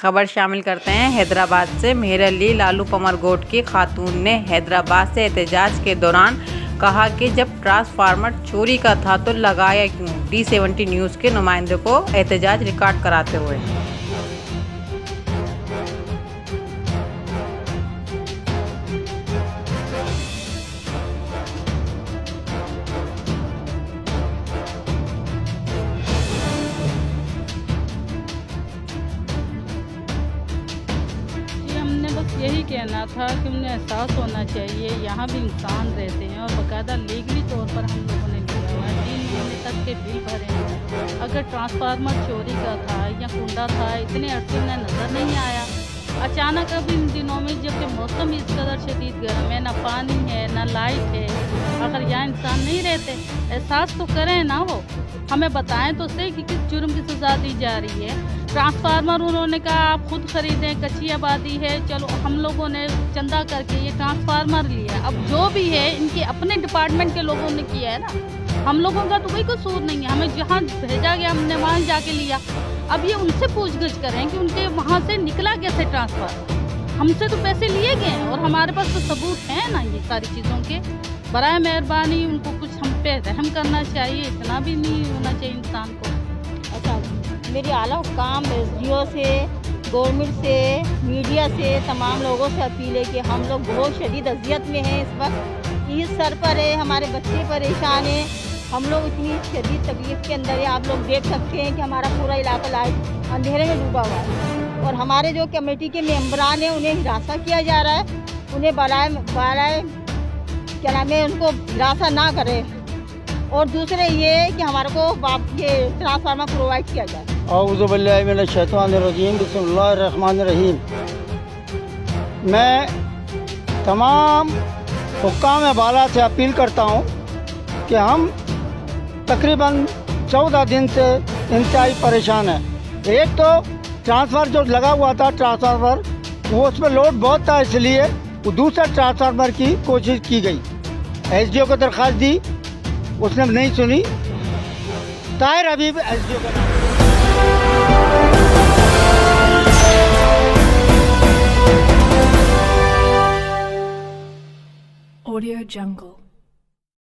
खबर शामिल करते हैं हैदराबाद से। मेहर अली लालू पमर गोट की खातून ने हैदराबाद से एहतजाज के दौरान कहा कि जब ट्रांसफार्मर चोरी का था तो लगाया क्यों। D70 न्यूज़ के नुमाइंदे को एहतजाज रिकॉर्ड कराते हुए यही कहना था कि उन्हें एहसास होना चाहिए यहाँ भी इंसान रहते हैं और बाकायदा लीगली तौर पर हम लोगों ने लिया हुआ है। 3 महीने तक के बिल भरे हैं। अगर ट्रांसफार्मर चोरी का था या कुंडा था, इतने अरसे उन्हें नज़र नहीं आया। अचानक अब इन दिनों में जबकि मौसम इस कदर शदीद गर्म है, ना पानी है ना लाइट है, अगर यहाँ इंसान नहीं रहते एहसास तो करें ना, वो हमें बताएं तो सही कि किस जुर्म की सज़ा दी जा रही है। ट्रांसफार्मर उन्होंने कहा आप खुद खरीदें, कच्ची आबादी है, चलो हम लोगों ने चंदा करके ये ट्रांसफार्मर लिया। अब जो भी है इनके अपने डिपार्टमेंट के लोगों ने किया है ना, हम लोगों का तो कोई कसूर नहीं है। हमें जहाँ भेजा गया हमने वहाँ जाके लिया। अब ये उनसे पूछगछ करें कि उनके वहाँ से निकला कैसे ट्रांसफार्मर। हमसे तो पैसे लिए गए हैं और हमारे पास तो सबूत हैं ना ये सारी चीज़ों के। बराए मेहरबानी उनको कुछ हम पे रहम करना चाहिए, इतना भी नहीं होना चाहिए इंसान को। अच्छा, मेरी आला हुक्काम SDO से, गवर्नमेंट से, मीडिया से, तमाम लोगों से अपील है कि हम लोग बहुत शदीद अजियत में हैं। इस वक्त ईद सर पर है, हमारे बच्चे परेशान हैं, हम लोग इतनी शदीद तकलीफ़ के अंदर है। आप लोग देख सकते हैं कि हमारा पूरा इलाका लाइट अंधेरे में डूबा हुआ है और हमारे जो कमेटी के मेंबरान हैं उन्हें हिरासा किया जा रहा है। उन्हें बराए क्या नाम है, उनको हिरासा ना करें। और दूसरे ये कि हमारे को ये ट्रांसफार्मर प्रोवाइड किया जाए। औज़ु बिल्लाहि मिनश शैतानिर रजीम, बिस्मिल्लाहिर रहमानिर रहीम। मैं तमाम हुक्काम बाला से अपील करता हूँ कि हम तकरीबन 14 दिन से इंतहाई परेशान हैं। एक तो ट्रांसफार्मर जो लगा हुआ था ट्रांसफार्मर, वो उस पर लोड बहुत था, इसलिए वो दूसरा ट्रांसफार्मर की कोशिश की गई। SDO को दरख्वास्त दी, उसने नहीं सुनी। ताहिर हबीब SDO का नाम। Audio Jungle।